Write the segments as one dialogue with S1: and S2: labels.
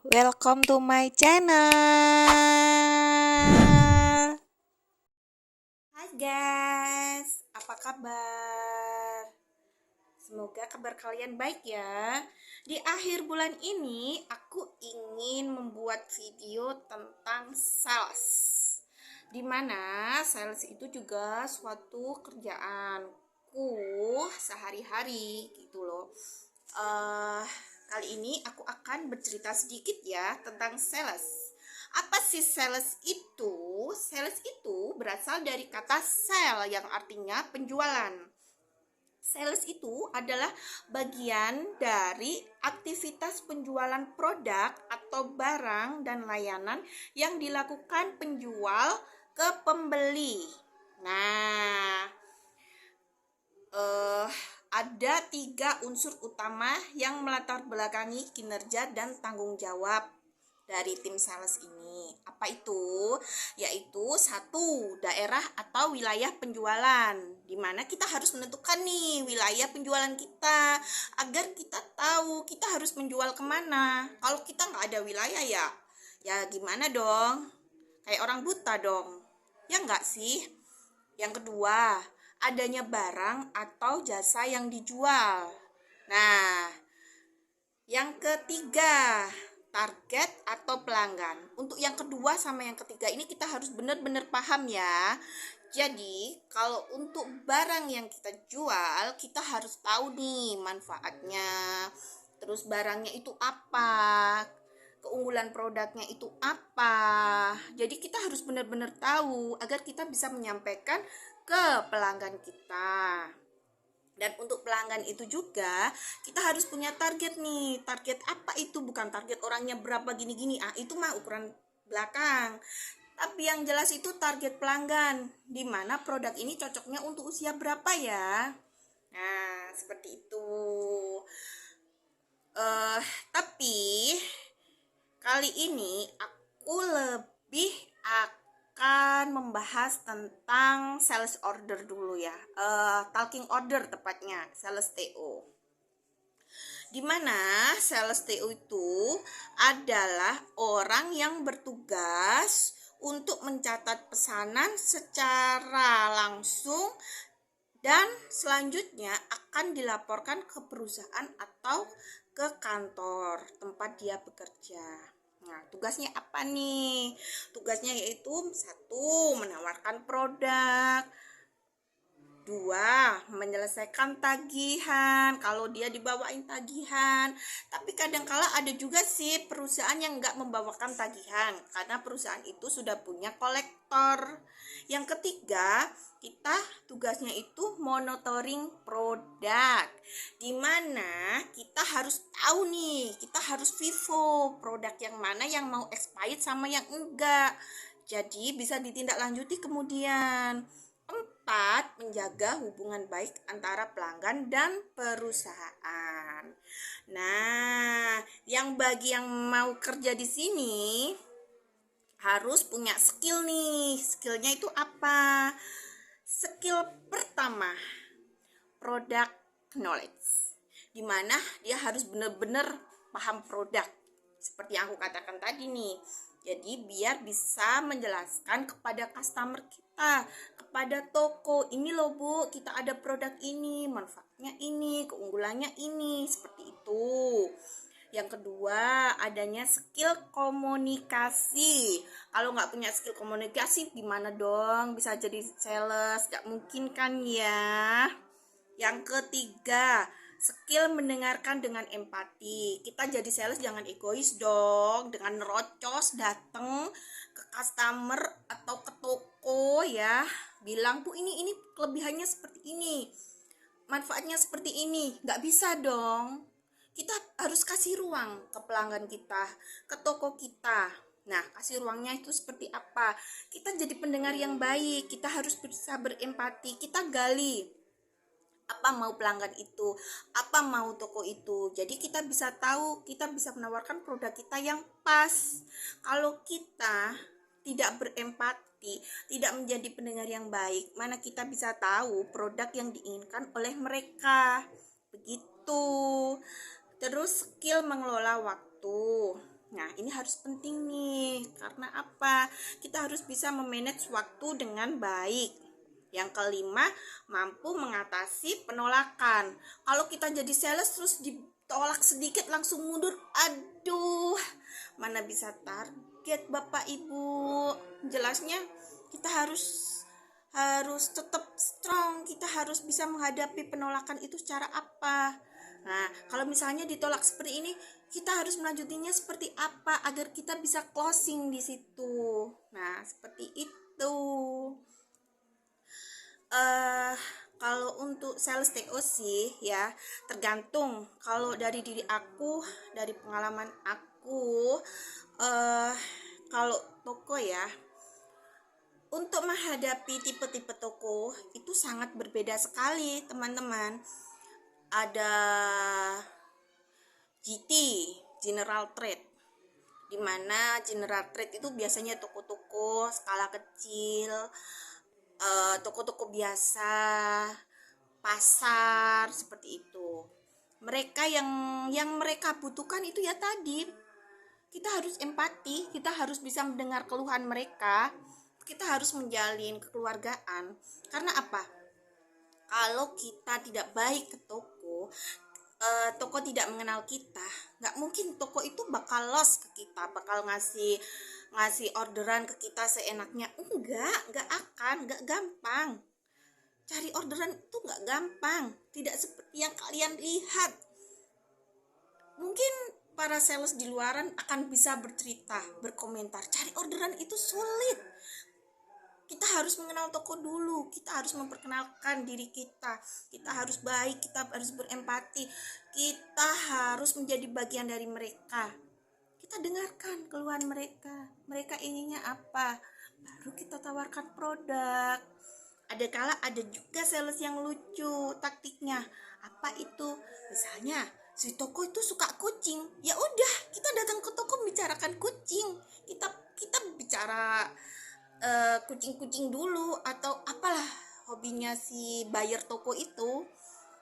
S1: Welcome to my channel. Hai guys, apa kabar? Semoga kabar kalian baik ya. Di akhir bulan ini aku ingin membuat video tentang sales. Dimana sales itu juga suatu kerjaanku sehari-hari gitu loh. Kali ini aku akan bercerita sedikit ya tentang sales. Apa sih sales itu? Sales itu berasal dari kata sell yang artinya penjualan. Sales itu adalah bagian dari aktivitas penjualan produk atau barang dan layanan yang dilakukan penjual ke pembeli. Nah, ada 3 unsur utama yang melatar belakangi kinerja dan tanggung jawab dari tim sales ini. Apa itu? Yaitu 1, daerah atau wilayah penjualan, di mana kita harus menentukan nih wilayah penjualan kita agar kita tahu kita harus menjual kemana. Kalau kita nggak ada wilayah ya gimana dong? Kayak orang buta dong. Ya nggak sih? Yang kedua, adanya barang atau jasa yang dijual. Nah, yang ketiga, target atau pelanggan. Untuk yang kedua sama yang ketiga ini kita harus benar-benar paham ya. Jadi, kalau untuk barang yang kita jual, kita harus tahu nih manfaatnya. Terus barangnya itu apa? Keunggulan produknya itu apa? Jadi kita harus benar-benar tahu agar kita bisa menyampaikan ke pelanggan kita. Dan untuk pelanggan itu juga kita harus punya target nih. Target apa itu? Bukan target orangnya berapa gini-gini. Itu mah ukuran belakang. Tapi yang jelas itu target pelanggan. Di mana produk ini cocoknya untuk usia berapa ya? Nah, seperti itu. Tapi kali ini aku lebih akan membahas tentang sales order dulu ya. Talking order tepatnya, sales TO. Dimana sales TO itu adalah orang yang bertugas untuk mencatat pesanan secara langsung dan selanjutnya akan dilaporkan ke perusahaan atau ke kantor tempat dia bekerja. Nah, tugasnya apa nih? Tugasnya yaitu 1, menawarkan produk. 2, menyelesaikan tagihan kalau dia dibawain tagihan. Tapi kadangkala ada juga sih perusahaan yang nggak membawakan tagihan karena perusahaan itu sudah punya kolektor. Yang ketiga, kita tugasnya itu monitoring produk, dimana kita harus tahu nih, kita harus FIFO produk yang mana yang mau expired sama yang enggak, jadi bisa ditindaklanjuti kemudian. 4, menjaga hubungan baik antara pelanggan dan perusahaan. Nah, bagi yang mau kerja di sini harus punya skill nih. Skillnya itu apa? Skill pertama, product knowledge, dimana dia harus benar-benar paham produk seperti yang aku katakan tadi nih. Jadi biar bisa menjelaskan kepada customer kita, kepada toko, ini loh Bu, kita ada produk ini, manfaatnya ini, keunggulannya ini, seperti itu. Yang kedua, adanya skill komunikasi. Kalau nggak punya skill komunikasi, gimana dong bisa jadi sales? Nggak mungkin kan ya. Yang ketiga, skill mendengarkan dengan empati. Kita jadi sales jangan egois dong, dengan nerocos datang ke customer atau ke toko ya, bilang tuh ini kelebihannya seperti ini, manfaatnya seperti ini. Nggak bisa dong. Kita harus kasih ruang ke pelanggan kita, ke toko kita. Nah, kasih ruangnya itu seperti apa? Kita jadi pendengar yang baik, kita harus bisa berempati, kita gali apa mau pelanggan itu, apa mau toko itu. Jadi kita bisa tahu, kita bisa menawarkan produk kita yang pas. Kalau kita tidak berempati, tidak menjadi pendengar yang baik, mana kita bisa tahu produk yang diinginkan oleh mereka. Begitu. Terus skill mengelola waktu. Nah, ini harus penting nih. Karena apa? Kita harus bisa memanage waktu dengan baik. Yang kelima, mampu mengatasi penolakan. Kalau kita jadi sales terus ditolak sedikit langsung mundur, aduh, mana bisa target Bapak Ibu. Jelasnya kita harus tetap strong, kita harus bisa menghadapi penolakan itu secara apa. Nah, kalau misalnya ditolak seperti ini, kita harus melanjutinya seperti apa agar kita bisa closing di situ. Nah, seperti itu. Kalau untuk sales TO sih ya tergantung. Kalau dari diri aku, dari pengalaman aku, kalau toko ya, untuk menghadapi tipe-tipe toko itu sangat berbeda sekali teman-teman. Ada GT, General Trade, dimana General Trade itu biasanya toko-toko skala kecil, toko-toko biasa, pasar seperti itu. Mereka yang mereka butuhkan itu ya tadi, kita harus empati, kita harus bisa mendengar keluhan mereka, kita harus menjalin kekeluargaan. Karena apa? Kalau kita tidak baik ke toko, toko tidak mengenal kita, nggak mungkin toko itu bakal loss ke kita, bakal ngasih orderan ke kita seenaknya. Nggak akan, nggak gampang. Cari orderan itu nggak gampang, tidak seperti yang kalian lihat. Mungkin para sales di luaran akan bisa bercerita, berkomentar, cari orderan itu sulit. Kita harus mengenal toko dulu, kita harus memperkenalkan diri kita harus baik, kita harus berempati, kita harus menjadi bagian dari mereka. Kita dengarkan keluhan mereka ininya apa, baru kita tawarkan produk. Ada kala ada juga sales yang lucu taktiknya. Apa itu? Misalnya si toko itu suka kucing, ya udah kita datang ke toko bicarakan kucing, kita bicara kucing-kucing dulu atau apalah hobinya si buyer toko itu.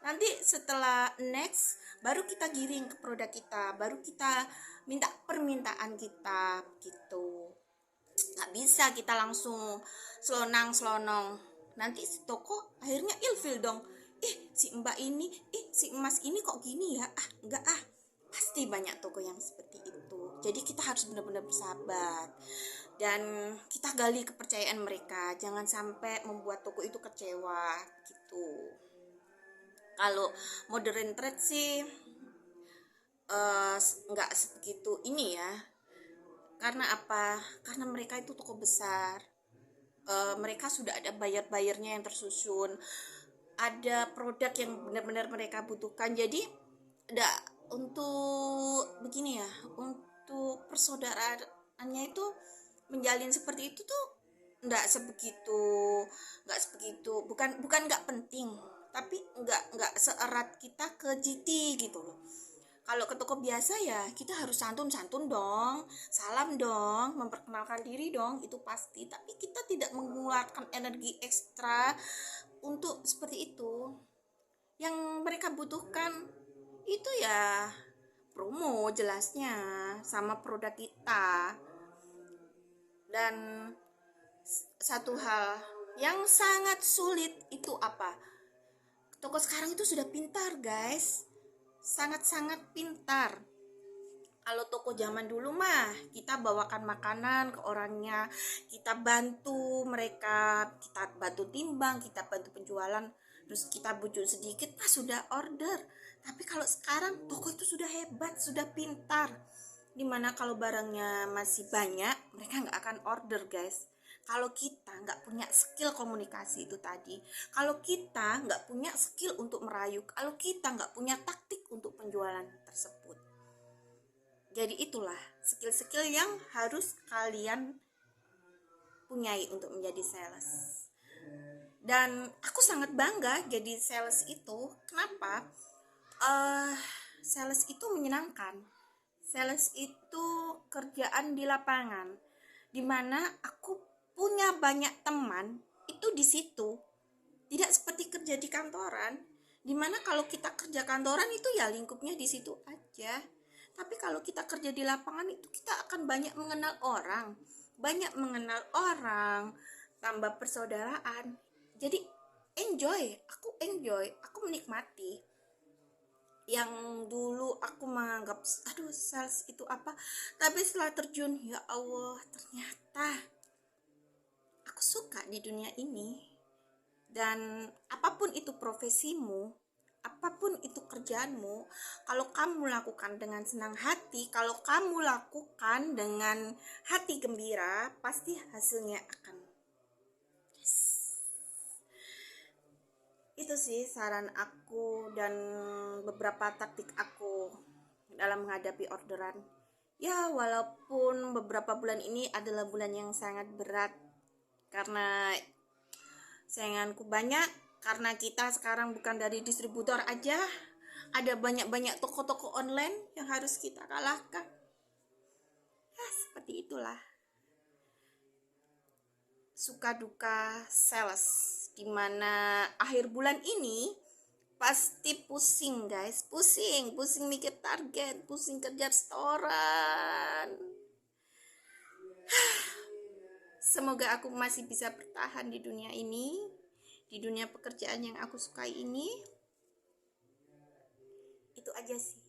S1: Nanti setelah next baru kita giring ke produk kita, baru kita minta permintaan kita gitu. Nggak bisa kita langsung selonang-selonong, nanti si toko akhirnya ilfil dong. Si mbak ini, si emas ini kok gini ya, enggak pasti banyak toko yang seperti itu. Jadi kita harus benar-benar bersabar dan kita gali kepercayaan mereka, jangan sampai membuat toko itu kecewa gitu. Kalau modern trade sih nggak sebegitu ini ya. Karena apa? Karena mereka itu toko besar, mereka sudah ada buyer-buyernya yang tersusun, ada produk yang benar-benar mereka butuhkan. Jadi enggak, untuk begini ya, untuk persaudaraannya itu menjalin seperti itu tuh enggak sebegitu, bukan enggak penting, tapi enggak seerat kita ke GT gitu loh. Kalau ke toko biasa ya kita harus santun-santun dong, salam dong, memperkenalkan diri dong, itu pasti. Tapi kita tidak mengeluarkan energi ekstra untuk seperti itu. Yang mereka butuhkan itu ya promo jelasnya sama produk kita. Dan satu hal yang sangat sulit itu apa? Toko sekarang itu sudah pintar guys, sangat-sangat pintar. Kalau toko zaman dulu mah kita bawakan makanan ke orangnya, kita bantu mereka, kita bantu timbang, kita bantu penjualan, terus kita bujuk sedikit sudah order. Tapi kalau sekarang toko itu sudah hebat, sudah pintar, dimana kalau barangnya masih banyak mereka nggak akan order guys. Kalau kita nggak punya skill komunikasi itu tadi, kalau kita nggak punya skill untuk merayu, kalau kita nggak punya taktik untuk penjualan tersebut. Jadi itulah skill-skill yang harus kalian punyai untuk menjadi sales. Dan aku sangat bangga jadi sales itu. Kenapa? Sales itu menyenangkan. Sales itu kerjaan di lapangan, dimana aku punya banyak teman itu di situ. Tidak seperti kerja di kantoran, dimana kalau kita kerja kantoran itu ya lingkupnya di situ aja. Tapi kalau kita kerja di lapangan itu kita akan banyak mengenal orang, tambah persaudaraan. Jadi aku menikmati. Yang dulu aku menganggap aduh sales itu apa, tapi setelah terjun ya Allah, ternyata aku suka di dunia ini. Dan apapun itu profesimu, apapun itu kerjaanmu, kalau kamu lakukan dengan senang hati, kalau kamu lakukan dengan hati gembira, pasti hasilnya akan yes. Itu sih saran aku dan beberapa taktik aku dalam menghadapi orderan. Ya, walaupun beberapa bulan ini adalah bulan yang sangat berat karena sainganku banyak, karena kita sekarang bukan dari distributor aja, ada banyak-banyak toko-toko online yang harus kita kalahkan. Ya, seperti itulah suka duka sales, dimana akhir bulan ini pasti pusing guys, pusing mikir target, pusing kerja restoran. Semoga aku masih bisa bertahan di dunia ini, di dunia pekerjaan yang aku sukai ini. Itu aja sih.